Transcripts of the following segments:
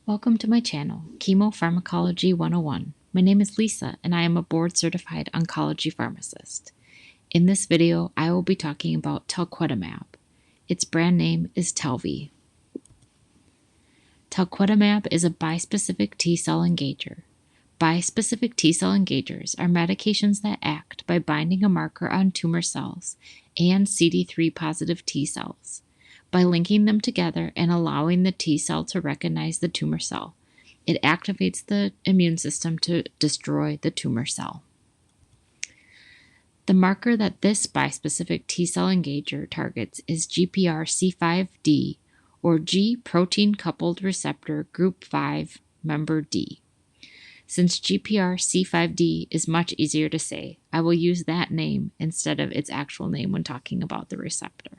Welcome to my channel, Chemo Pharmacology 101. My name is Lisa and I am a board-certified oncology pharmacist. In this video, I will be talking about Talquetamab. Its brand name is Talvey. Talquetamab is a bispecific T-cell engager. Bispecific T-cell engagers are medications that act by binding a marker on tumor cells and CD3 positive T cells. By linking them together and allowing the T cell to recognize the tumor cell, it activates the immune system to destroy the tumor cell. The marker that this bispecific T cell engager targets is GPRC5D, or G protein coupled receptor group 5 member D. Since GPRC5D is much easier to say, I will use that name instead of its actual name when talking about the receptor.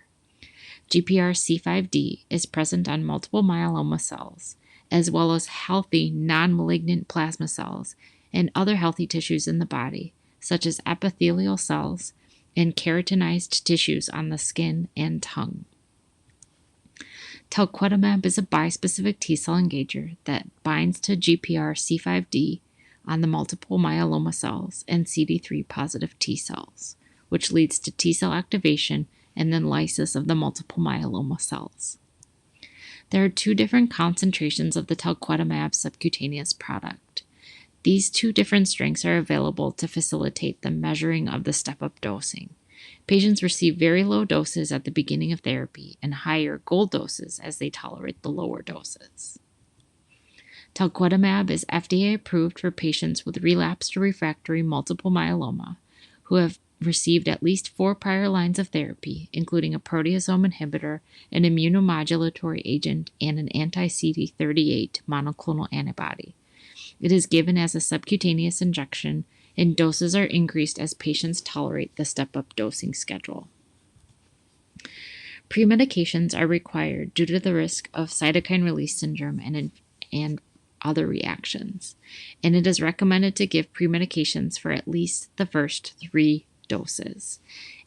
GPRC5D is present on multiple myeloma cells, as well as healthy non-malignant plasma cells and other healthy tissues in the body, such as epithelial cells and keratinized tissues on the skin and tongue. Talquetamab is a bispecific T-cell engager that binds to GPRC5D on the multiple myeloma cells and CD3 positive T cells, which leads to T cell activation and then lysis of the multiple myeloma cells. There are two different concentrations of the Talquetamab subcutaneous product. These two different strengths are available to facilitate the measuring of the step-up dosing. Patients receive very low doses at the beginning of therapy and higher gold doses as they tolerate the lower doses. Talquetamab is FDA approved for patients with relapsed or refractory multiple myeloma who have received at least 4 prior lines of therapy, including a proteasome inhibitor, an immunomodulatory agent, and an anti-CD38 monoclonal antibody. It is given as a subcutaneous injection, and doses are increased as patients tolerate the step-up dosing schedule. Premedications are required due to the risk of cytokine release syndrome and other reactions, and it is recommended to give premedications for at least the first 3 doses.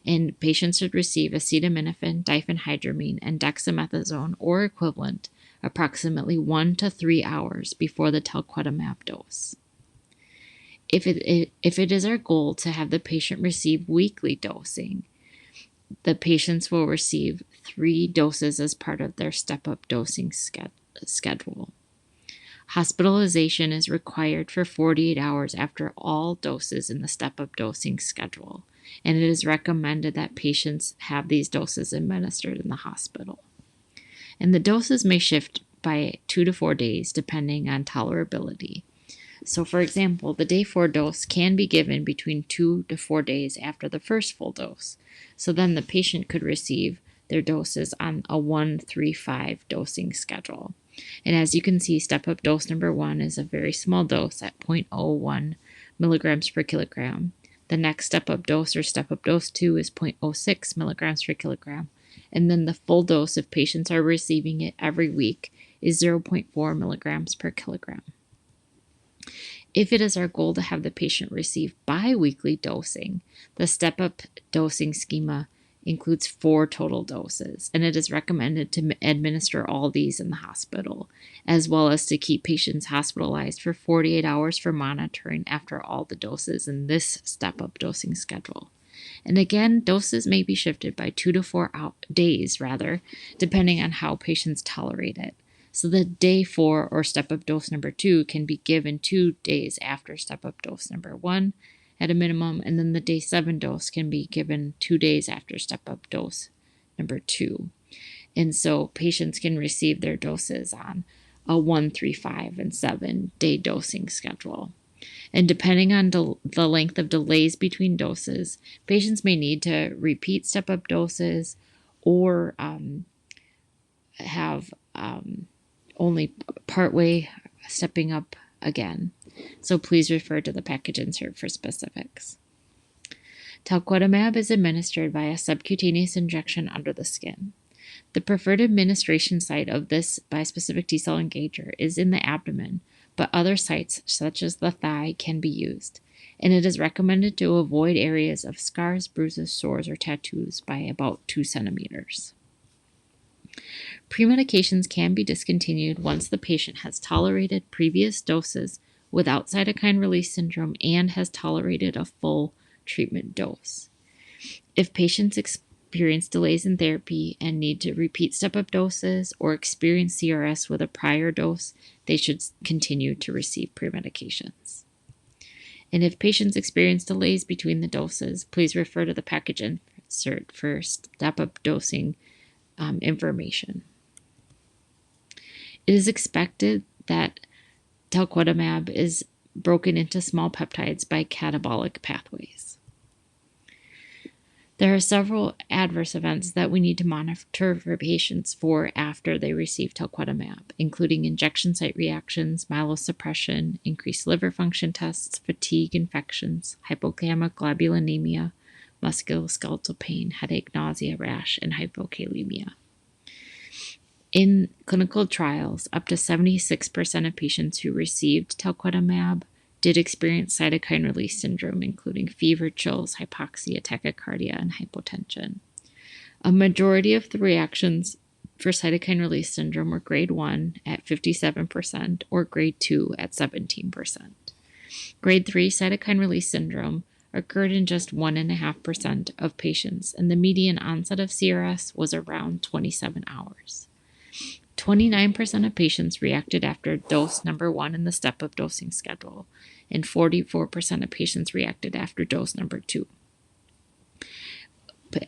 And patients should receive acetaminophen, diphenhydramine, and dexamethasone or equivalent approximately 1 to 3 hours before the Talquetamab dose. If it is our goal to have the patient receive weekly dosing, the patients will receive 3 doses as part of their step-up dosing schedule. Hospitalization is required for 48 hours after all doses in the step-up dosing schedule, and it is recommended that patients have these doses administered in the hospital. And the doses may shift by 2 to 4 days depending on tolerability. So, for example, the day 4 dose can be given between 2 to 4 days after the first full dose. So then the patient could receive their doses on a 1-3-5 dosing schedule. And as you can see, step-up dose number 1 is a very small dose at 0.01 milligrams per kilogram. The next step-up dose or step-up dose 2 is 0.06 milligrams per kilogram. And then the full dose, if patients are receiving it every week, is 0.4 milligrams per kilogram. If it is our goal to have the patient receive bi-weekly dosing, the step-up dosing schema includes 4 total doses, and it is recommended to administer all these in the hospital, as well as to keep patients hospitalized for 48 hours for monitoring after all the doses in this step-up dosing schedule. And again, doses may be shifted by 2 to 4 days, depending on how patients tolerate it. So the day 4 or step-up dose number 2 can be given 2 days after step-up dose number 1 at a minimum, and then the day 7 dose can be given 2 days after step-up dose number 2. And so patients can receive their doses on a 1, 3, 5, and 7 day dosing schedule. And depending on the length of delays between doses, patients may need to repeat step-up doses or have only partway stepping up again. So please refer to the package insert for specifics. Talquetamab is administered via subcutaneous injection under the skin. The preferred administration site of this bispecific T-cell engager is in the abdomen, but other sites, such as the thigh, can be used, and it is recommended to avoid areas of scars, bruises, sores, or tattoos by about 2 centimeters. Premedications can be discontinued once the patient has tolerated previous doses without cytokine release syndrome and has tolerated a full treatment dose. If patients experience delays in therapy and need to repeat step-up doses or experience CRS with a prior dose, they should continue to receive premedications. And if patients experience delays between the doses, please refer to the package insert for step-up dosing information. It is expected that Talquetamab is broken into small peptides by catabolic pathways. There are several adverse events that we need to monitor for patients for after they receive Talquetamab, including injection site reactions, myelosuppression, increased liver function tests, fatigue, infections, hypogammaglobulinemia, musculoskeletal pain, headache, nausea, rash, and hypokalemia. In clinical trials, up to 76% of patients who received Talquetamab did experience cytokine release syndrome, including fever, chills, hypoxia, tachycardia, and hypotension. A majority of the reactions for cytokine release syndrome were grade 1 at 57% or grade 2 at 17%. Grade 3 cytokine release syndrome occurred in just 1.5% of patients, and the median onset of CRS was around 27 hours. 29% of patients reacted after dose number 1 in the step-up dosing schedule, and 44% of patients reacted after dose number 2.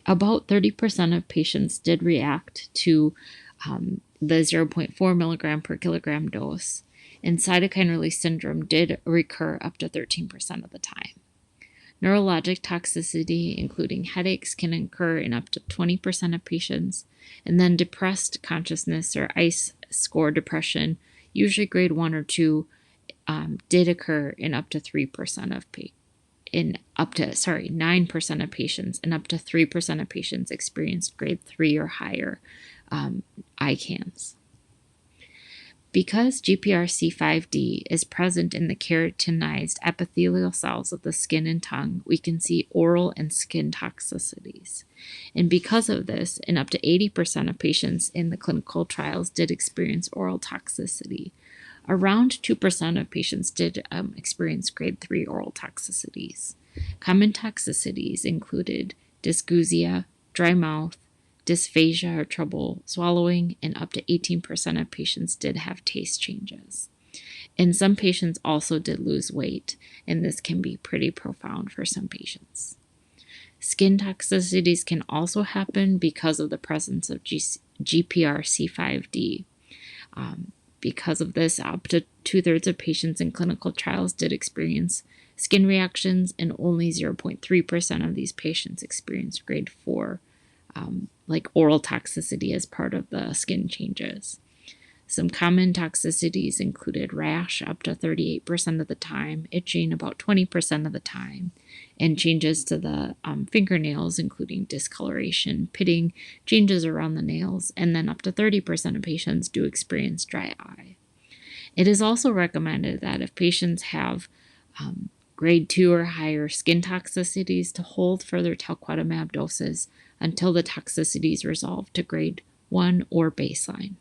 About 30% of patients did react to the 0.4 milligram per kilogram dose, and cytokine release syndrome did recur up to 13% of the time. Neurologic toxicity, including headaches, can occur in up to 20% of patients, and then depressed consciousness or ICE score depression, usually grade 1 or 2, did occur in up to 3% of 9% of patients, and up to 3% of patients experienced grade 3 or higher ICANS. Because GPRC5D is present in the keratinized epithelial cells of the skin and tongue, we can see oral and skin toxicities. And because of this, in up to 80% of patients in the clinical trials did experience oral toxicity. Around 2% of patients did experience grade 3 oral toxicities. Common toxicities included dysgeusia, dry mouth, dysphagia or trouble swallowing, and up to 18% of patients did have taste changes. And some patients also did lose weight, and this can be pretty profound for some patients. Skin toxicities can also happen because of the presence of GPRC5D. Because of this, up to 2/3 of patients in clinical trials did experience skin reactions, and only 0.3% of these patients experienced grade 4 like oral toxicity as part of the skin changes. Some common toxicities included rash up to 38% of the time, itching about 20% of the time, and changes to the fingernails, including discoloration, pitting, changes around the nails, and then up to 30% of patients do experience dry eye. It is also recommended that if patients have grade 2 or higher skin toxicities, to hold further Talquetamab doses until the toxicities resolve to grade 1 or baseline.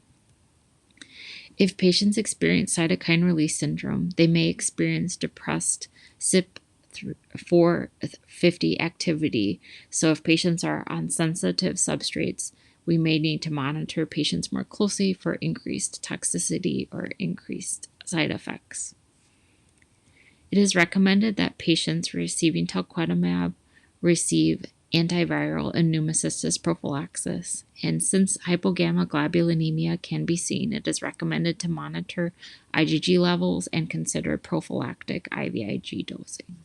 If patients experience cytokine release syndrome, they may experience depressed CYP450 activity. So if patients are on sensitive substrates, we may need to monitor patients more closely for increased toxicity or increased side effects. It is recommended that patients receiving Talquetamab receive antiviral and pneumocystis prophylaxis, and since hypogammaglobulinemia can be seen, it is recommended to monitor IgG levels and consider prophylactic IVIG dosing.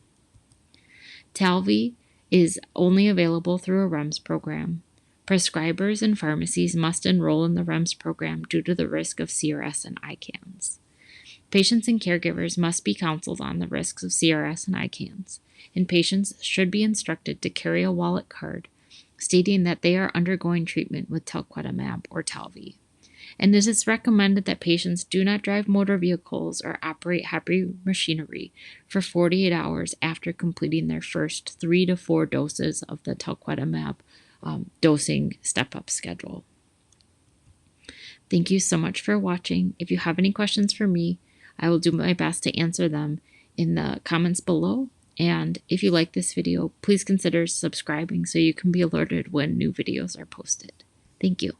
Talvey is only available through a REMS program. Prescribers and pharmacies must enroll in the REMS program due to the risk of CRS and ICANS. Patients and caregivers must be counseled on the risks of CRS and ICANS, and patients should be instructed to carry a wallet card stating that they are undergoing treatment with Talquetamab or Talvey. And it is recommended that patients do not drive motor vehicles or operate heavy machinery for 48 hours after completing their first 3 to 4 doses of the Talquetamab dosing step-up schedule. Thank you so much for watching. If you have any questions for me, I will do my best to answer them in the comments below. And if you like this video, please consider subscribing so you can be alerted when new videos are posted. Thank you.